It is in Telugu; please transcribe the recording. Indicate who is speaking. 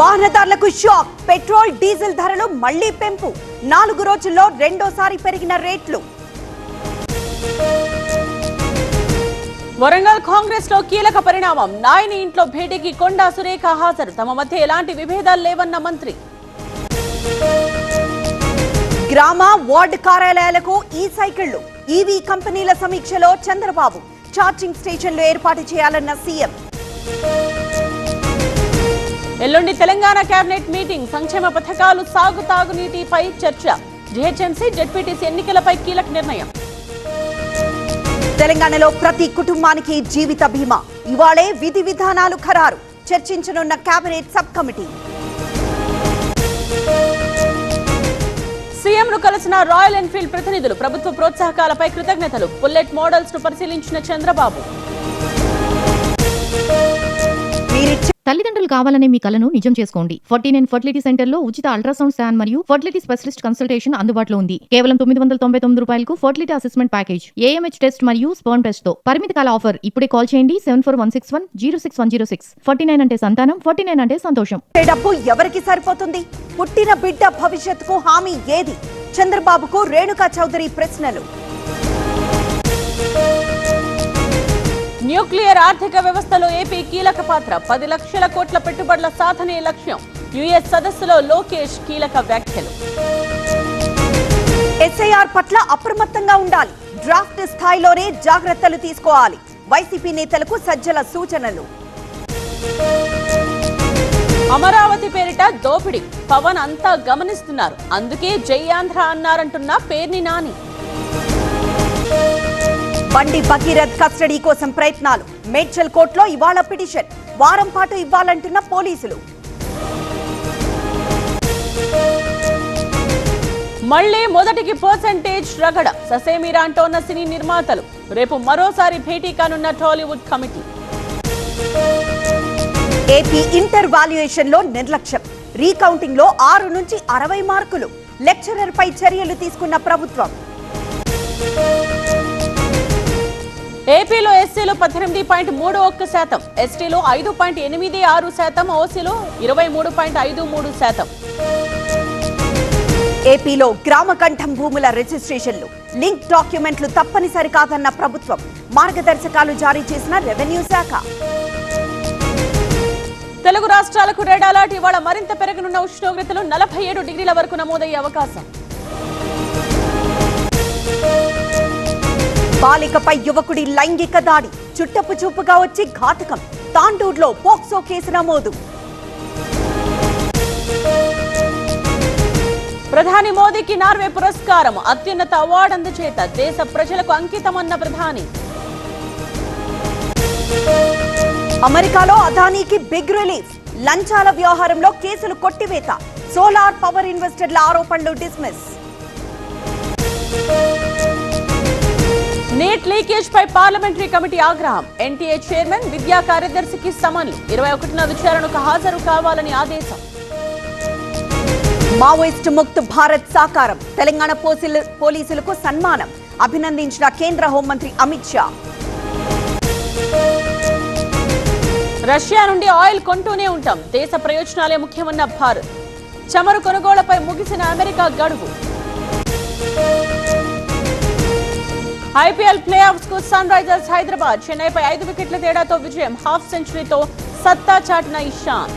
Speaker 1: వాహనదారులకు షాక్. పెట్రోల్ డీజిల్ ధరలు మళ్లీ పెంపు. 4 రోజుల్లో రెండోసారి పెరిగిన రేట్లు.
Speaker 2: వరంగల్ కాంగ్రెస్ లో కీలక పరిణామం. నాయని ఇంట్లో భేటీకి కొండా సురేఖ హాజరు. తమ మధ్య ఎలాంటి విభేదాలు లేవన్న మంత్రి.
Speaker 1: గ్రామ వార్డు కార్యాలయాలకు ఈ సైకిళ్లు. ఈవీ కంపెనీల సమీక్షలో చంద్రబాబు. ఛార్జింగ్ స్టేషన్లు ఏర్పాటు చేయాలన్న సీఎం.
Speaker 2: ఎల్లుండి తెలంగాణ కేబినెట్ మీటింగ్. సంక్షేమ పథకాలు, తాగునీటిపై చర్చ. జీహెచ్ఎంసీ, జెడ్పీటీసీ ఎన్నికలపై కీలక నిర్ణయం.
Speaker 1: తెలంగాణలో ప్రతి కుటుంబానికి జీవిత బీమా. ఇవాళే విధి విధానాలు ఖరారు. చర్చించనున్న కేబినెట్ సబ్ కమిటీ.
Speaker 2: సీఎంను కలిసిన రాయల్ ఎన్ఫీల్డ్ ప్రతినిధులు. ప్రభుత్వ ప్రోత్సాహకాలపై కృతజ్ఞతలు. బుల్లెట్ మోడల్స్ ను పరిశీలించిన చంద్రబాబు.
Speaker 3: తల్లిదండ్రులు కావాలనే మీ కలను నిజం చేసుకోండి. 49 ఫర్టిలిటీ సెంటర్ లో ఉచిత అల్ట్రాసౌండ్ స్కాన్ మరియు ఫర్టిలిటీ స్పెషలిస్ట్ కన్సల్టేషన్ అందుబాటులో ఉంది. కేవలం 999 రూపాయలకు fertility assessment package, AMH test మరియు స్పర్మ్ టెస్ట్ తో. పరిమిత కాల ఆఫర్. ఇప్పుడే కాల్ చేయండి 7416106106. 49 అంటే సంతానం, 49 అంటే సంతోషం.
Speaker 1: డబ్బు ఎవరికి సరిపోతుంది? పుట్టిన బిడ్డ భవిష్యత్తుకు హామీ ఏది? చంద్రబాబుకు రేణుకా చౌదరి ప్రశ్నలు.
Speaker 2: న్యూక్లియర్ ఆర్థిక వ్యవస్థలో ఏపీ కీలక పాత్ర. 10 లక్షల కోట్ల పెట్టుబడుల సాధనే లక్ష్యం. యుఎస్ సదస్సులో లోకేష్ కీలక వ్యాఖ్యలు.
Speaker 1: ఎస్ఐఆర్ పట్ల అప్రమత్తంగా ఉండాలి. డ్రాఫ్ట్ స్థాయిలోనే జాగ్రత్తలు తీసుకోవాలి. వైసీపీ నేతలకు సజ్జల సూచనలు.
Speaker 2: అమరావతి పేరిట దోపిడీ. పవన్ అంతా గమనిస్తున్నారు. అందుకే జై ఆంధ్ర అన్నారంటున్న పేర్ని నాని.
Speaker 1: బండి భగీరథ్ కస్టడీ కోసం ప్రయత్నాలు. మేడ్చల్ కోర్టులో ఇవాళ పిటిషన్. వారం పాటు ఇవ్వాలంటున్న పోలీసులు.
Speaker 2: మళ్లీ మొదటికి పర్సెంటేజ్ రగడ. ససేమిరా అంటోన్న సినీ నిర్మాతలు. రేపు మరోసారి భేటీ కానున్న Tollywood committee.
Speaker 1: AP inter valuation లో నిర్లక్ష్యం. రీకౌంటింగ్ లో 6 నుంచి 60 మార్కులు. లెక్చరర్ పై చర్యలు తీసుకున్న ప్రభుత్వం.
Speaker 2: ఏపీలో ఎస్సీలు 18.31%, ఎస్టీలు 5.86%, ఓసీలు 23.53%.
Speaker 1: ఏపీలో గ్రామ కంఠం భూముల రిజిస్ట్రేషన్లు, లింక్ డాక్యుమెంట్లు తప్పనిసరి కాదన్న ప్రభుత్వం. మార్గదర్శకాలు జారీ చేసిన రెవెన్యూ శాఖ.
Speaker 2: తెలుగు రాష్ట్రాలకు రెడ్ అలర్ట్. ఇవాళ మరింత పెరగనున్న ఉష్ణోగ్రతలు. 47 డిగ్రీల వరకు నమోదయ్యే అవకాశం.
Speaker 1: బాలికపై యువకుడి లైంగిక దాడి. చుట్టపు చూపుగా వచ్చి ఘాతకం. తాండూరులో పోక్సో కేసు నమోదు.
Speaker 2: ప్రధాని మోదీకి నార్వే పురస్కారం. అత్యున్నత అవార్డు అందచేత. దేశ ప్రజలకు అంకితమన్న ప్రధాని.
Speaker 1: అమెరికాలో అదానీకి బిగ్ రిలీఫ్. లంచాల వ్యవహారంలో కేసులు కొట్టివేత. సోలార్ పవర్ ఇన్వెస్టర్ల ఆరోపణలు డిస్మిస్.
Speaker 2: నీట్ లీకేజ్ పై పార్లమెంటరీ కమిటీ ఆగ్రహం. ఎన్టీఏ చైర్మన్, విద్యా కార్యదర్శికి సమన్లు. 21న విచారణకు హాజరు కావాలని ఆదేశం.
Speaker 1: మావోయిస్ట్ ముక్త్ భారత్ సాకారం. తెలంగాణ పోలీసులకు సన్మానం. అభినందించిన కేంద్ర హోంమంత్రి అమిత్ షా.
Speaker 2: రష్యా నుండి ఆయిల్ కొంటూనే ఉంటాం. దేశ ప్రయోజనాలే ముఖ్యమన్న భారత్. చమురు కొనుగోళ్లపై ముగిసిన అమెరికా గడువు. ఐపీఎల్ ప్లే ఆఫ్స్ కు సన్ రైజర్స్ హైదరాబాద్. చెన్నైపై 5 వికెట్ల తేడాతో విజయం. హాఫ్ సెంచరీతో సత్తా చాటిన ఇషాన్.